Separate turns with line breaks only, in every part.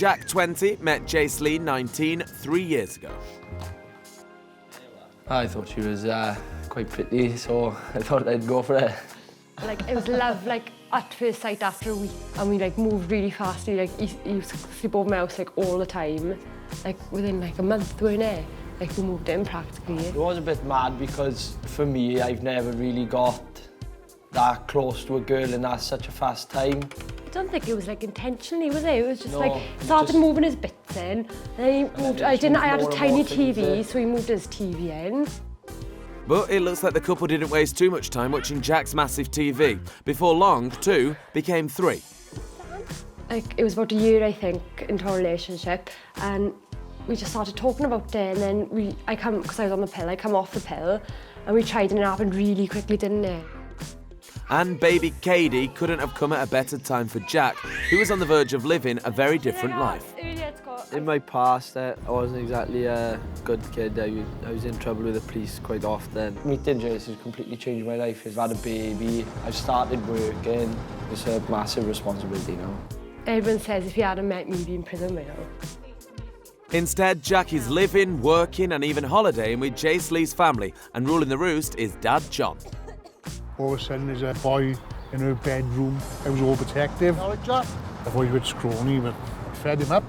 Jack, 20, met Jaseleigh, 19, 3 years ago.
I thought she was quite pretty, so I thought I'd go for it.
Like, it was love, like, at first sight after a week. And we, like, moved really fastly. Like, he used to sleep over my house, like, all the time. Like, within, like, a month, weren't it? Like, we moved in practically.
It was a bit mad because, for me, I've never really got that close to a girl in that such a fast time.
I don't think it was, like, intentionally, was it? It was just,
No,
like, he started moving his bits in. And then he moved, I had a tiny TV, so he moved his TV in.
But it looks like the couple didn't waste too much time watching Jack's massive TV. Before long, 2 became 3.
Like, it was about a year, I think, into our relationship, and we just started talking about it, and then because I was on the pill, I come off the pill, and we tried, and it happened really quickly, didn't it?
And baby Kaydee couldn't have come at a better time for Jack, who was on the verge of living a very different life.
In my past, I wasn't exactly a good kid. I was in trouble with the police quite often. Meeting Jace has completely changed my life. I've had a baby, I've started working. It's a massive responsibility now.
Everyone says if you hadn't met me, you'd be in prison by now.
Instead, Jack is living, working and even holidaying with Jaseleigh's family, and ruling the roost is Dad John.
All of a sudden there's a boy in her bedroom. I was overprotective. I thought he was a bit scrawny, but I fed him up.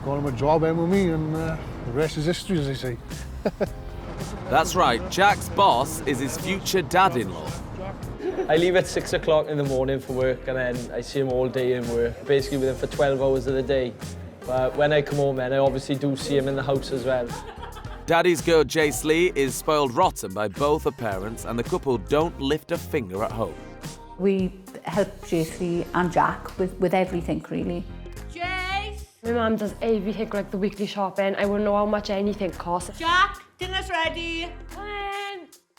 Got him a job in with me, and the rest is history, as they say.
That's right, Jack's boss is his future dad-in-law.
I leave at 6 o'clock in the morning for work, and then I see him all day in work, basically with him for 12 hours of the day. But when I come home, then I obviously do see him in the house as well.
Daddy's girl Jaseleigh is spoiled rotten by both her parents, and the couple don't lift a finger at home.
We help Jaseleigh and Jack with everything, really.
Jace! My mum does everything, like the weekly shopping. I wouldn't know how much anything costs.
Jack, dinner's ready.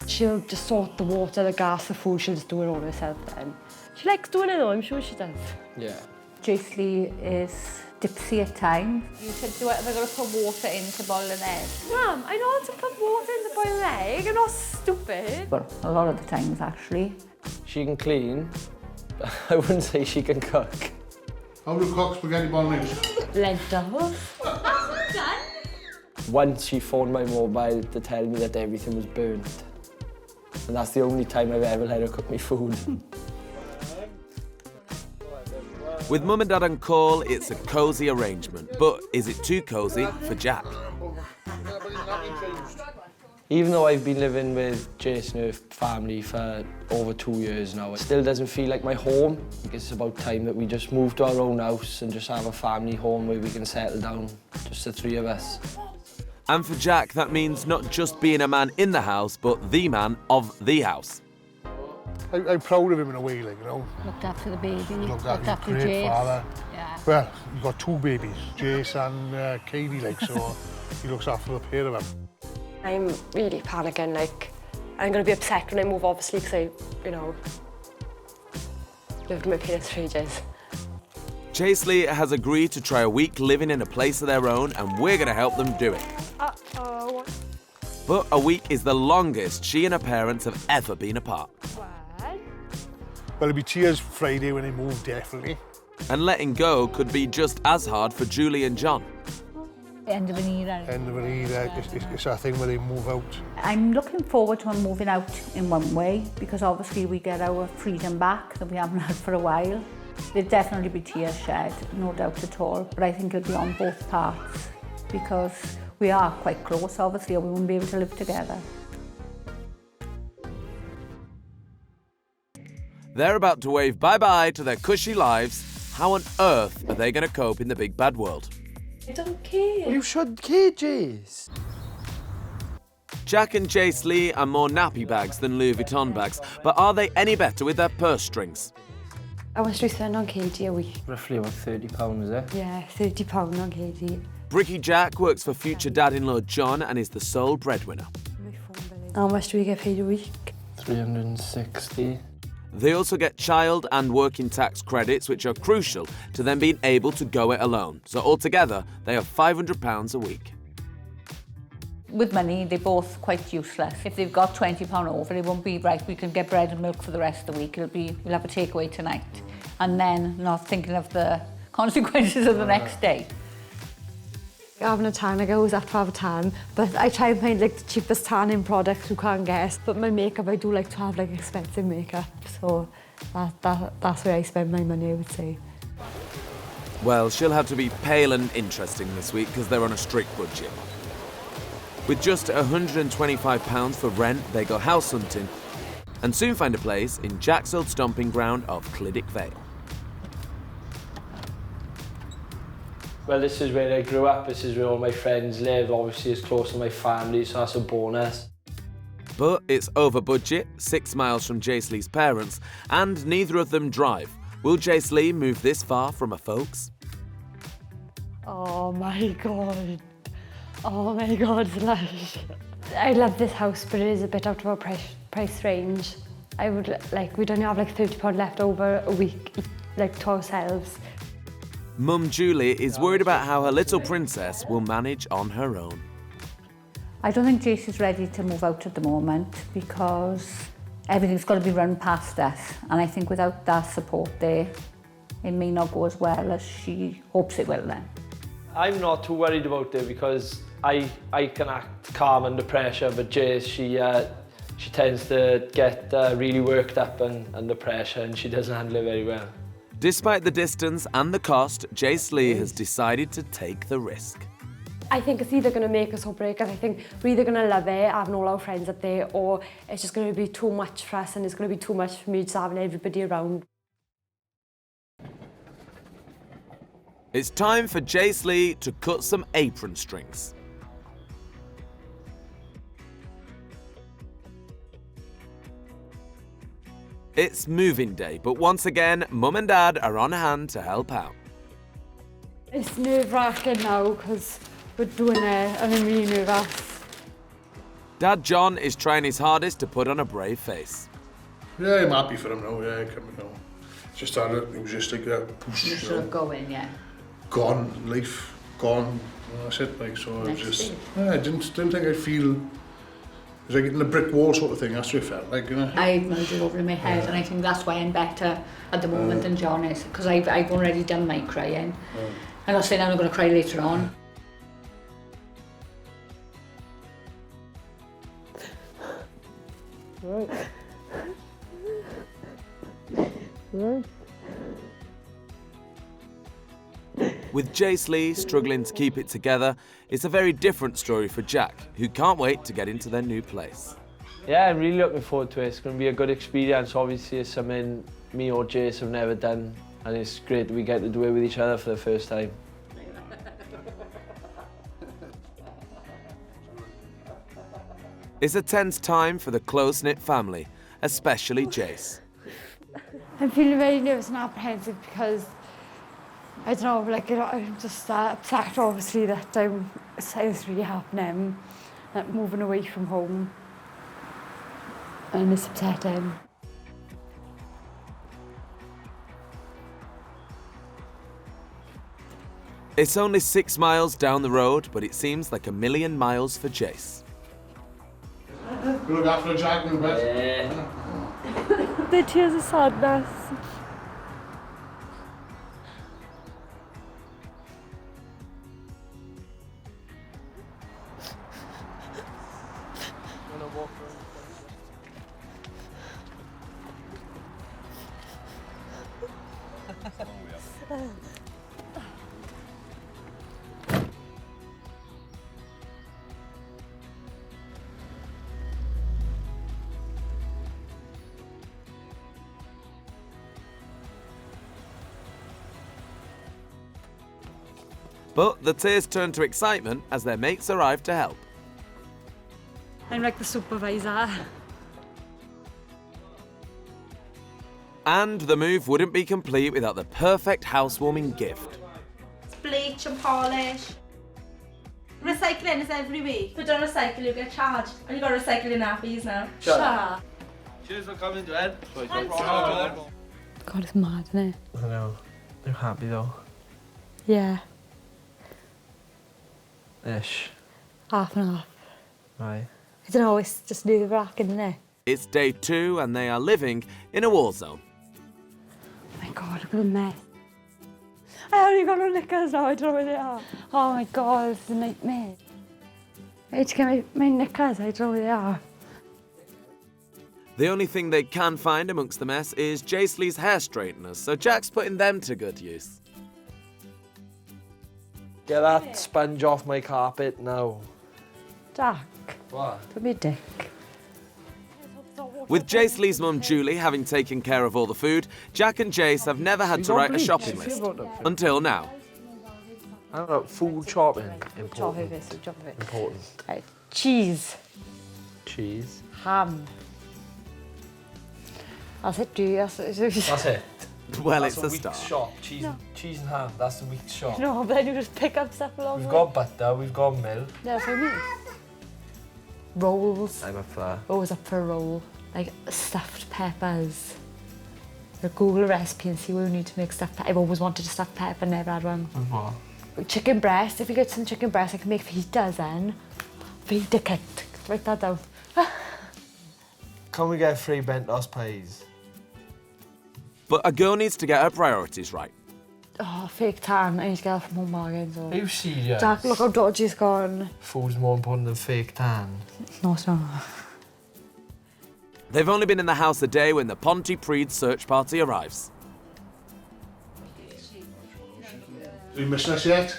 She'll just sort the water, the gas, the food. She'll just do it all herself then. She likes doing it though, I'm sure she does.
Yeah.
Jaseleigh is tipsy at times.
You said, have I got to put water in to boil an egg?
Mum, I know how to put water in to boil an egg. I'm not stupid.
Well, a lot of the times, actually.
She can clean, but I wouldn't say she can cook.
How do you cook spaghetti bolognese?
Lentils.
That's not done.
Once she phoned my mobile to tell me that everything was burnt. And that's the only time I've ever let her cook me food.
With Mum and Dad on call, it's a cosy arrangement. But is it too cosy for Jack?
Even though I've been living with Jace and her family for over 2 years now, it still doesn't feel like my home. I think it's about time that we just move to our own house and just have a family home where we can settle down, just the 3 of us.
And for Jack, that means not just being a man in the house, but the man of the house.
I'm proud of him in a way, like, you know.
Looked after the baby,
Looked after him, great father.
Yeah.
Well, he's got 2 babies, Jace and Kaydee, like, so he looks after the pair of them.
I'm really panicking, like, I'm going to be upset when I move, obviously, because I, lived with my parents for ages.
Jaseleigh has agreed to try a week living in a place of their own, and we're going to help them do it.
Uh-oh.
But a week is the longest she and her parents have ever been apart.
What?
Well, it'll be tears Friday when they move, definitely.
And letting go could be just as hard for Julie and John.
End of an era.
End of an era, it's a thing where they move out.
I'm looking forward to moving out in one way, because obviously we get our freedom back that we haven't had for a while. There'll definitely be tears shed, no doubt at all, but I think it'll be on both parts, because we are quite close, obviously, or we wouldn't be able to live together.
They're about to wave bye-bye to their cushy lives. How on earth are they going to cope in the big bad world?
I don't care.
You should care, Jace.
Jack and Jaseleigh are more nappy bags than Louis Vuitton bags, but are they any better with their purse strings?
How much do we spend on Kaydee a week?
Roughly about £30, is it?
Yeah, £30 on Kaydee.
Bricky Jack works for future dad-in-law John and is the sole breadwinner.
How much do we get paid a week?
360.
They also get child and working tax credits, which are crucial to them being able to go it alone. So altogether, they have £500 a week.
With money, they're both quite useless. If they've got £20 over, it won't be right. We can get bread and milk for the rest of the week. We'll have a takeaway tonight. And then not thinking of the consequences of the next day.
Having a tan, like I always have to have a tan, but I try and find like the cheapest tanning products you can get. But my makeup, I do like to have like expensive makeup, so that's where I spend my money, I would say.
Well, she'll have to be pale and interesting this week because they're on a strict budget. With just £125 for rent, they go house hunting and soon find a place in Jack's old stomping ground of Clyddick Vale.
Well, this is where I grew up, this is where all my friends live, obviously it's close to my family, so that's a bonus.
But it's over budget, 6 miles from Jaseleigh's parents, and neither of them drive. Will Jaseleigh move this far from her folks?
Oh my god. Oh my god, Slash. I love this house, but it is a bit out of our price range. I would we'd only have like £30 left over a week, like to ourselves.
Mum Julie is worried about how her little princess will manage on her own.
I don't think Jace is ready to move out at the moment because everything's got to be run past us. And I think without that support there, it may not go as well as she hopes it will then.
I'm not too worried about it because I can act calm under pressure, but Jace, she tends to get really worked up and under pressure, and she doesn't handle it very well.
Despite the distance and the cost, Jaseleigh has decided to take the risk.
I think it's either going to make us or break us. I think we're either going to love it, having all our friends up there, or it's just going to be too much for us and it's going to be too much for me just having everybody around.
It's time for Jaseleigh to cut some apron strings. It's moving day, but once again, Mum and Dad are on hand to help out.
It's nerve-wracking now because we're doing it and I'm really nervous.
Dad John is trying his hardest to put on a brave face.
Yeah, I'm happy for him now, yeah, coming home. Just that it was just like a push,
You should have going, yeah.
gone, life, gone, that's it, like, so it was just, yeah, I didn't think I'd feel, it was like hitting a brick wall sort of thing, that's what it felt like, you know.
I've mulled it over in my head, and I think that's why I'm better at the moment than John is, because I've already done my crying. I'm not saying I'm not going to cry later on.
With Jaseleigh struggling to keep it together, it's a very different story for Jack, who can't wait to get into their new place.
Yeah, I'm really looking forward to it. It's going to be a good experience. Obviously, it's something me or Jace have never done, and it's great that we get to do it with each other for the first time.
It's a tense time for the close-knit family, especially Jace.
I'm feeling very nervous and apprehensive because I don't know, like, I'm just upset, obviously, that it's really happening, that moving away from home, and it's upsetting.
It's only 6 miles down the road, but it seems like a million miles for Jace.
You look after Jack in bed.
Yeah.
The tears of sadness.
But the tears turn to excitement as their mates arrive to help.
I'm like the supervisor.
And the move wouldn't be complete without the perfect housewarming gift.
It's bleach and polish. Recycling is every week. If you don't recycle, you get charged. And you got to recycle your nappies now.
Sure. Cheers for coming, Dad.
God, it's mad, isn't it?
I know. You're happy though.
Yeah,
Ish.
half and half.
Right.
I don't know, it's just nerve-wracking, isn't it?
It's day 2 and they are living in a war zone.
Oh my God, look at the mess.
I only got no knickers now, I don't know where they are. Oh my god, it's a nightmare. I need to get my knickers, I don't know where they are.
The only thing they can find amongst the mess is Jaseleigh's hair straighteners, so Jack's putting them to good use.
Get that sponge off my carpet now.
Jack,
What?
put me a dick.
With Jaseleigh's mum Julie having taken care of all the food, Jack and Jace have never had to write a shopping list. Until now.
I don't know, food shopping.
Chop of it, chop of it.
Important.
Right. Cheese,
Cheese.
ham. That's it, dude. That's
it.
Well,
That's
it's a
week's
start.
shop. Cheese and ham. That's the week's shop.
No, but then you just pick up stuff along
We've
the
got butter, we've got milk.
Yeah, for me. Rolls.
I'm up for that.
Always up for a roll. Like stuffed peppers. I'll Google a recipe and see what we need to make stuffed pepper. I've always wanted a stuffed pepper, never had one.
With what?
Chicken breast. If you get some chicken breast, I can make fajitas then. Fajita kit. Write that down.
Can we get free Bentos pies?
But a girl needs to get her priorities right.
Oh, fake tan. I need to get that from Home Bargains.
Are you serious?
Jack, look how dodgy it's gone.
Food's more important than fake tan.
No, it's not.
They've only been in the house a day when the Pontypridd search party arrives.
We missing us yet?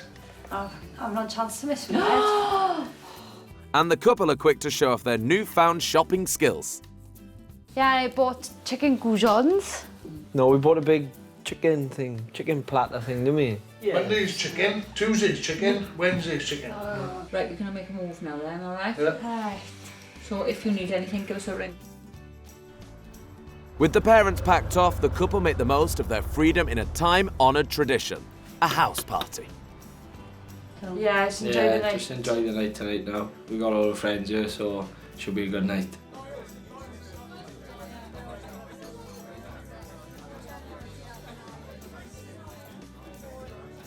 Oh, I've not a chance to miss me yet.
And the couple are quick to show off their newfound shopping skills.
Yeah, I bought chicken goujons.
No, we bought a big chicken platter thing, didn't we?
Monday's chicken, Tuesday's chicken, Wednesday's chicken.
Right, we're going to make a move now then, alright?
Yeah.
Right.
So if you need anything, give us a ring.
With the parents packed off, the couple make the most of their freedom in a time-honoured tradition, a house party.
Yeah, just enjoy the night.
Just enjoy the night tonight now. We got all the friends here, so it should be a good night.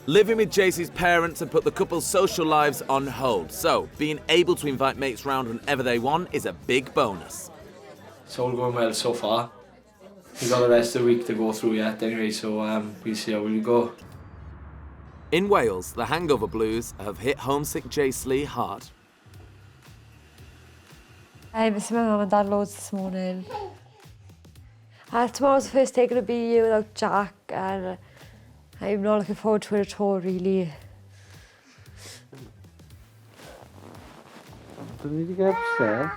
Living with Jace's parents had put the couple's social lives on hold, so being able to invite mates round whenever they want is a big bonus.
It's all going well so far. We've got the rest of the week to go through yet anyway, so we'll see how we go.
In Wales, the hangover blues have hit homesick Jaseleigh hard.
I miss my mum and dad loads this morning. Tomorrow's the first day going to be here without Jack, and I'm not looking forward to it at all, really.
Don't need to get upset.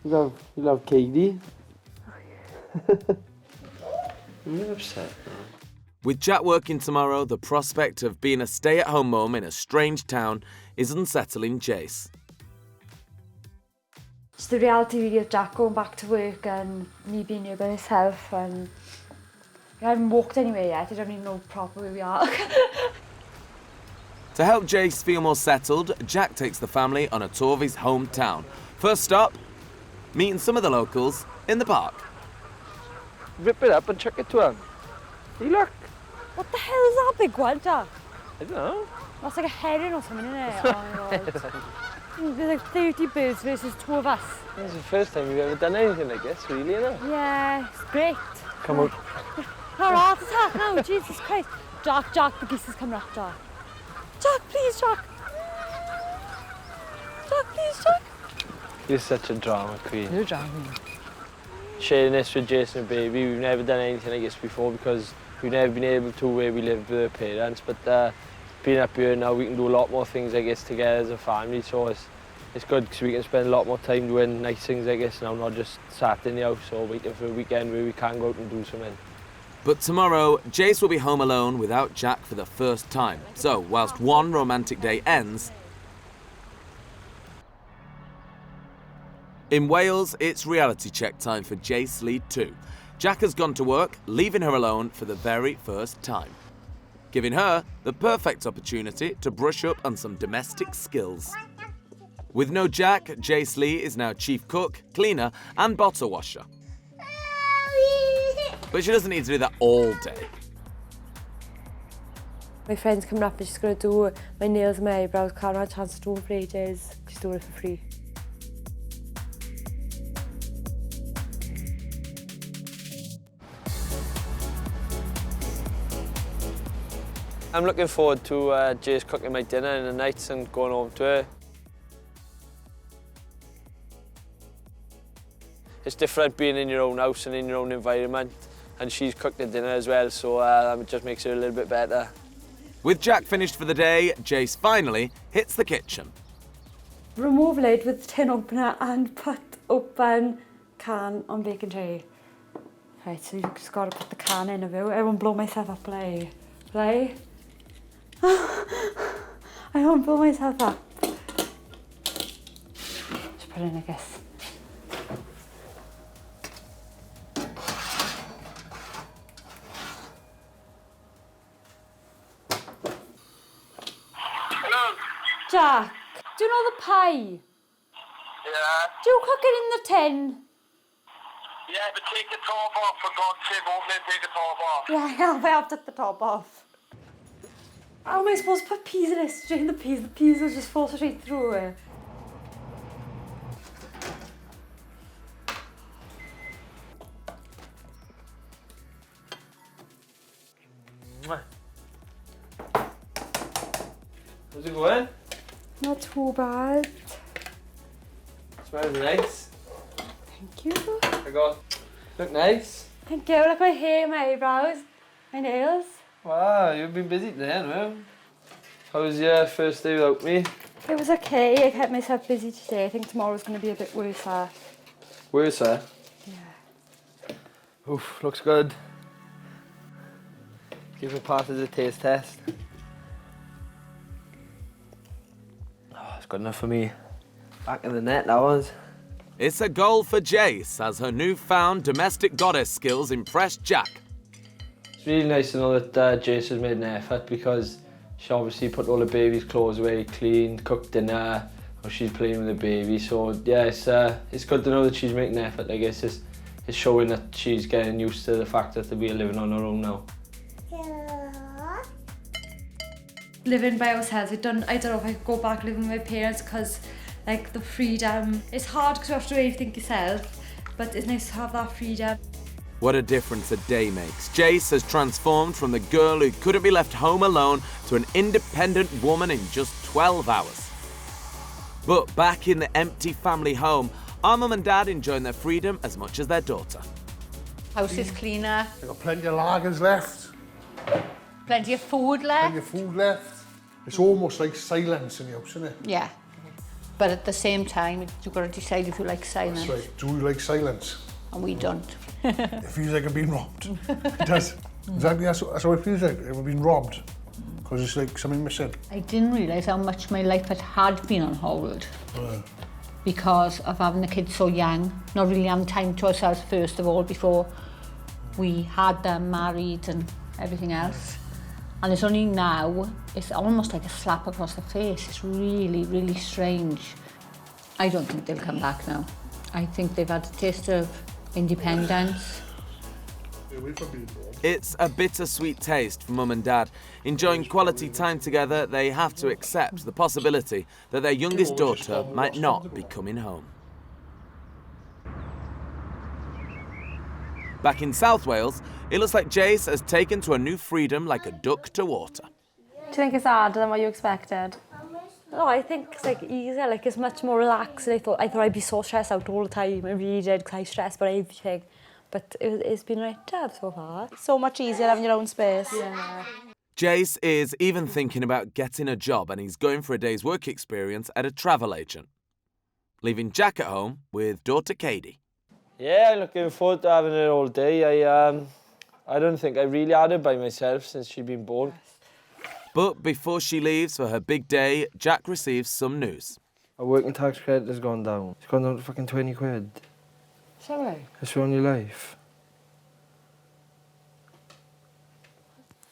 You love Kaydee. I'm upset now.
With Jack working tomorrow, the prospect of being a stay-at-home mum in a strange town is unsettling Jace.
It's the reality really of Jack going back to work and me being here by myself, and I haven't walked anywhere yet. I don't even know properly where we are.
To help Jace feel more settled, Jack takes the family on a tour of his hometown. First stop, meeting some of the locals in the park.
Rip it up and chuck it to him. Hey, look.
What the hell is that big one, Jack?
I don't know.
That's like a herring or something, isn't it? Oh my god. There's like 30 birds versus 2 of us.
This is the first time we've ever done anything like this, really, isn't it?
Yeah, it's great.
Come on.
Our heart attack now, Jesus Christ. Jack, the geese is coming up, Jack. Jack, please, Jack. Jack, please, Jack.
You're such a drama queen.
You're driving.
Sharing this with Jason and baby, we've never done anything like this before because we've never been able to where we live with our parents, but being up here now we can do a lot more things I guess together as a family, so it's good because we can spend a lot more time doing nice things I guess now, not just sat in the house or waiting for a weekend where we can go out and do something.
But tomorrow, Jace will be home alone without Jack for the first time. So, whilst one romantic day ends, in Wales, it's reality check time for Jaseleigh too. Jack has gone to work, leaving her alone for the very first time, giving her the perfect opportunity to brush up on some domestic skills. With no Jack, Jaseleigh is now chief cook, cleaner, and bottle washer. But she doesn't need to do that all day.
My friend's coming up and she's going to do my nails and my eyebrows. Can't have a chance to do them for ages. She's doing it for free.
I'm looking forward to Jace cooking my dinner in the nights and going home to her. It's different being in your own house and in your own environment, and she's cooked the dinner as well, so it just makes it a little bit better.
With Jack finished for the day, Jace finally hits the kitchen.
Remove lid with tin opener and put open can on baking tray. Right, so you've just got to put the can in of it. I won't blow myself up, like. Right? I won't blow myself up. Just put it in like this. Jack, do you know the pie?
Yeah.
Do you cook it in the tin?
Yeah, but take the top off, for God's sake, won't they take the top off?
Yeah, I have took the top off. How am I supposed to put peas in it? Strain the peas will just fall straight through it.
How's it going?
Not too bad.
Smells nice.
Thank you.
Look nice.
Thank you. Look at my hair, my eyebrows, my nails.
Wow, you've been busy today, no? How was your first day without me?
It was okay. I kept myself busy today. I think tomorrow's going to be a bit worse.
Worse, eh?
Yeah.
Oof, looks good. Give it part of the taste test. Oh, it's good enough for me. Back in the net, that was.
It's a goal for Jace as her newfound domestic goddess skills impress Jack.
It's really nice to know that Jace has made an effort, because she obviously put all the baby's clothes away, cleaned, cooked dinner, or she's playing with the baby. So yeah, it's good to know that she's making an effort. I guess it's showing that she's getting used to the fact that we're living on our own now.
Living by ourselves, I don't know if I could go back living with my parents, because like the freedom, it's hard because you have to do everything yourself, but it's nice to have that freedom.
What a difference a day makes. Jace has transformed from the girl who couldn't be left home alone to an independent woman in just 12 hours. But back in the empty family home, our mum and dad enjoying their freedom as much as their daughter.
House is cleaner,
I've got plenty of lagers left,
plenty of food left.
plenty of food left. It's almost like silence in the house, isn't it?
Yeah. But at the same time, you've got to decide if you like silence.
That's right. Do you like silence?
And we don't.
It feels like I've been robbed. It does. Exactly, that's how it feels like. I've been robbed. Because it's like something missing.
I didn't realise how much my life had been on hold. Because of having the kids so young, not really having time to ourselves first of all before we had them married and everything else. And it's only now, it's almost like a slap across the face. It's really, really strange. I don't think they'll come back now. I think they've had a taste of independence.
It's a bittersweet taste for mum and dad. Enjoying quality time together, they have to accept the possibility that their youngest daughter might not be coming home. Back in South Wales, it looks like Jace has taken to a new freedom like a duck to water.
Do you think it's harder than what you expected?
No, I think it's like easier, like it's much more relaxed. I thought I'd be so stressed out all the time. I really did, because I stress about everything. But it's been right job so far.
So much easier having your own space.
Yeah.
Jace is even thinking about getting a job, and he's going for a day's work experience at a travel agent, leaving Jack at home with daughter Kaydee.
Yeah, looking forward to having her all day. I don't think I really had her by myself since she'd been born.
But before she leaves for her big day, Jack receives some news.
Our working tax credit has gone down. It's gone down to fucking 20 quid.
Sorry.
It's ruined your life.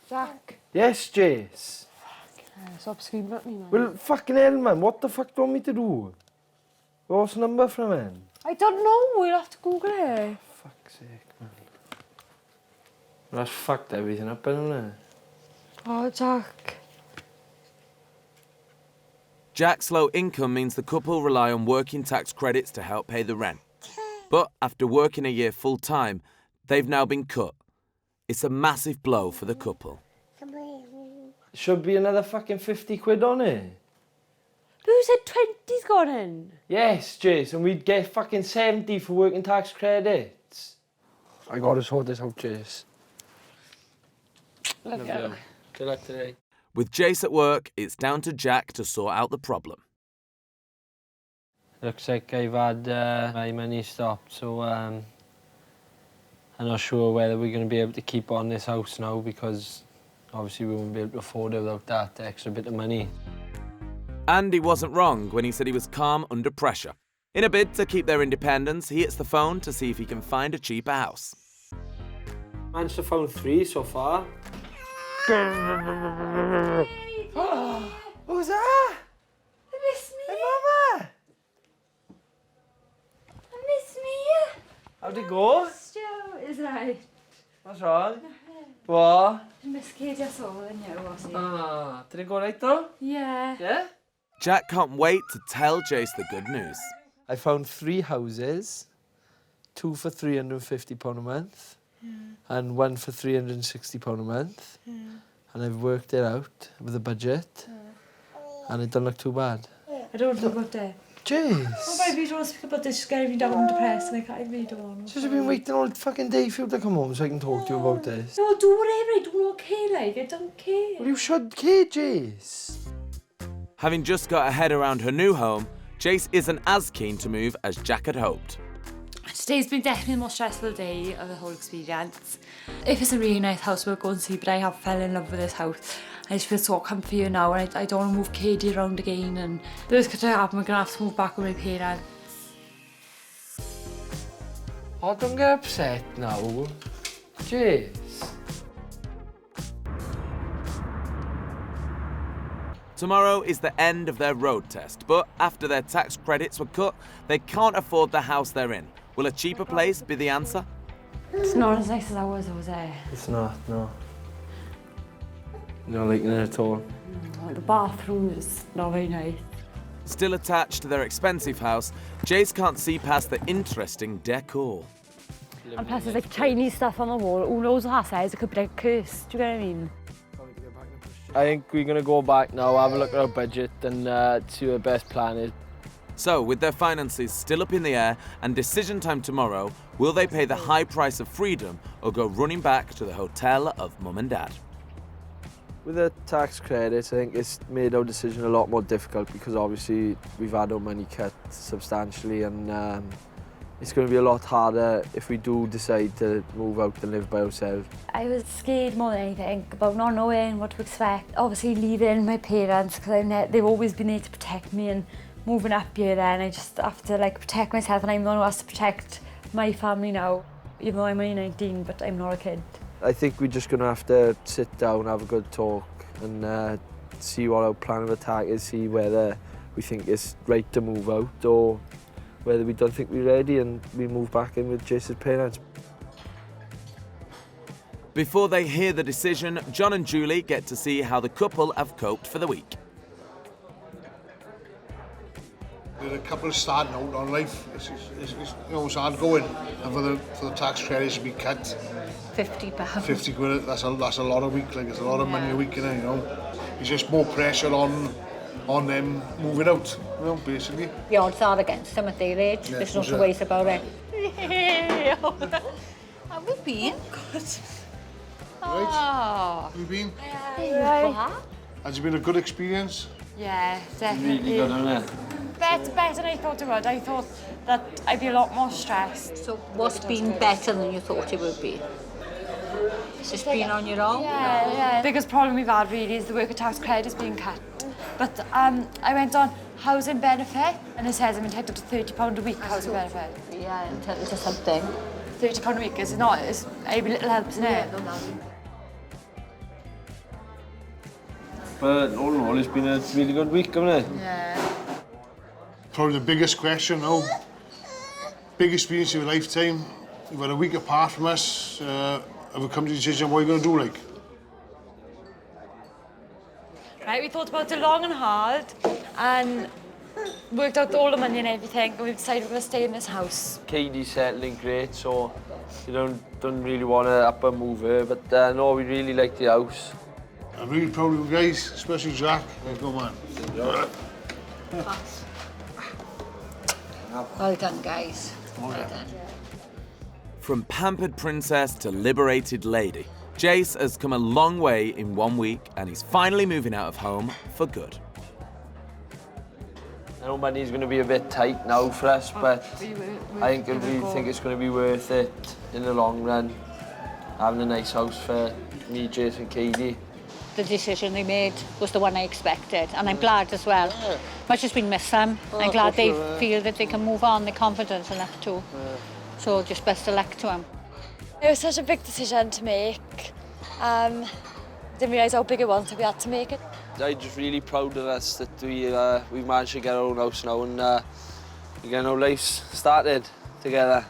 Jack.
Yes, Jace.
Stop screaming at me, man.
Well, fucking hell, man. What the fuck do you want me to do? What's the number from him?
I don't know. We'll have to Google it.
Fuck's sake, man. Well, that's fucked everything up, isn't it?
Oh, Jack.
Jack's low income means the couple rely on working tax credits to help pay the rent. But after working a year full-time, they've now been cut. It's a massive blow for the couple.
Should be another fucking 50 quid on it.
Who said 20's gone in?
Yes, Jace, and we'd get fucking 70 for working tax credits.
I gotta sort this out, Jace.
Love you. Good luck today.
With Jace at work, it's down to Jack to sort out the problem.
Looks like I've had my money stopped, so I'm not sure whether we're going to be able to keep on this house now because obviously we won't be able to afford it without that extra bit of money.
And he wasn't wrong when he said he was calm under pressure. In a bid to keep their independence, he hits the phone to see if he can find a cheaper house.
Managed to found 3 so far. What was that?
Miss me.
Hey, Mama!
Miss me.
How'd it go?
Joe is right.
What's wrong? What?
Miss Kaydee, I saw her in you, was he?
Ah, did it go right though?
Yeah.
Yeah?
Jack can't wait to tell Jace the good news.
I found 3 houses, 2 for £350 a month, and 1 for £360 a month. And I've worked it out with a budget, and it don't look too bad.
I don't know about that.
Jeez.
Oh, baby, you don't want to speak about this. It's getting me down and depressed, and I can't even read on.
Just I've been waiting all fucking day for you to come home so I can talk to you about this.
No, do whatever. I don't care, like. I don't care.
Well, you should care, Jace.
Having just got her head around her new home, Jace isn't as keen to move as Jack had hoped.
Today's been definitely the most stressful day of the whole experience. If it's a really nice house, we'll go and see, but I have fell in love with this house. I just feel so comfy here now, and I don't want to move Kaydee around again, and this could happen, we're going to have to move back with my parents.
Oh, don't get upset now. Jace.
Tomorrow is the end of their road test, but after their tax credits were cut, they can't afford the house they're in. Will a cheaper place be the answer?
It's not as nice as ours, was it?
It's not, no. Not liking it at all.
No, the bathroom is not very nice.
Still attached to their expensive house, Jace can't see past the interesting decor.
And plus there's like Chinese stuff on the wall. Who knows what that says? It could be like a curse. Do you get what I mean?
I think we're going to go back now, have a look at our budget and see what the best plan is.
So, with their finances still up in the air and decision time tomorrow, will they pay the high price of freedom or go running back to the hotel of mum and dad?
With the tax credits, I think it's made our decision a lot more difficult because obviously we've had our money cut substantially, and it's going to be a lot harder if we do decide to move out and live by ourselves.
I was scared more than anything about not knowing what to expect. Obviously leaving my parents because they've always been there to protect me, and moving up here then I just have to like protect myself, and I'm the one who has to protect my family now. Even though I'm only 19, but I'm not a kid.
I think we're just going to have to sit down, have a good talk and see what our plan of attack is, see whether we think it's right to move out or whether we don't think we're ready and we move back in with Jace's parents.
Before they hear the decision, John and Julie get to see how the couple have coped for the week.
There's a couple starting out on life. It's it's hard going, and for the tax credits to be cut.
£50.
50 quid. That's a lot a week. Like it's a lot of money a week, you know. It's just more pressure on them moving out, you know, basically.
The odds are against them at their age.
Yeah,
There's no
for
two
sure.
ways about it. Have we been? Good.
Right? You been?
Right.
Has it been a good experience?
Yeah, definitely.
Really good, isn't it?
Better than I thought it would. I thought that I'd be a lot more stressed.
So what's been better than you thought it would be? Just being on your own?
Yeah. The biggest problem we've had really is the worker tax credit is being cut. But I went on housing benefit, and it says I'm entitled to £30 a week housing benefit.
Yeah, entitled to something.
£30 a week is not, it's every little helps, isn't it?
But all in all, it's been a really good week, hasn't it?
Yeah.
Probably the biggest question now. Big experience of your lifetime. You've had a week apart from us. Have we come to the decision what you're going to do, like?
Right, we thought about it long and hard and worked out all the money and everything, and we've decided we're going to stay in this house.
Kaydee's settling great, so you don't really want to up and move her, but no, we really like the house.
I'm really proud of you guys, especially Jack. He's a good man.
Well done, guys. Well done.
From pampered princess to liberated lady, Jace has come a long way in 1 week and he's finally moving out of home for good.
I know money's going to be a bit tight now for us, but I think it's going to be worth it in the long run. Having a nice house for me, Jace and Kaydee.
The decision they made was the one I expected, and I'm glad as well. Much as we miss them, I'm glad they feel that they can move on, they're confident enough to. So just best of luck to them.
It was such a big decision to make. Didn't realise how big it was until we had to make it.
I'm just really proud of us that we managed to get our own house now and we're getting our lives started together.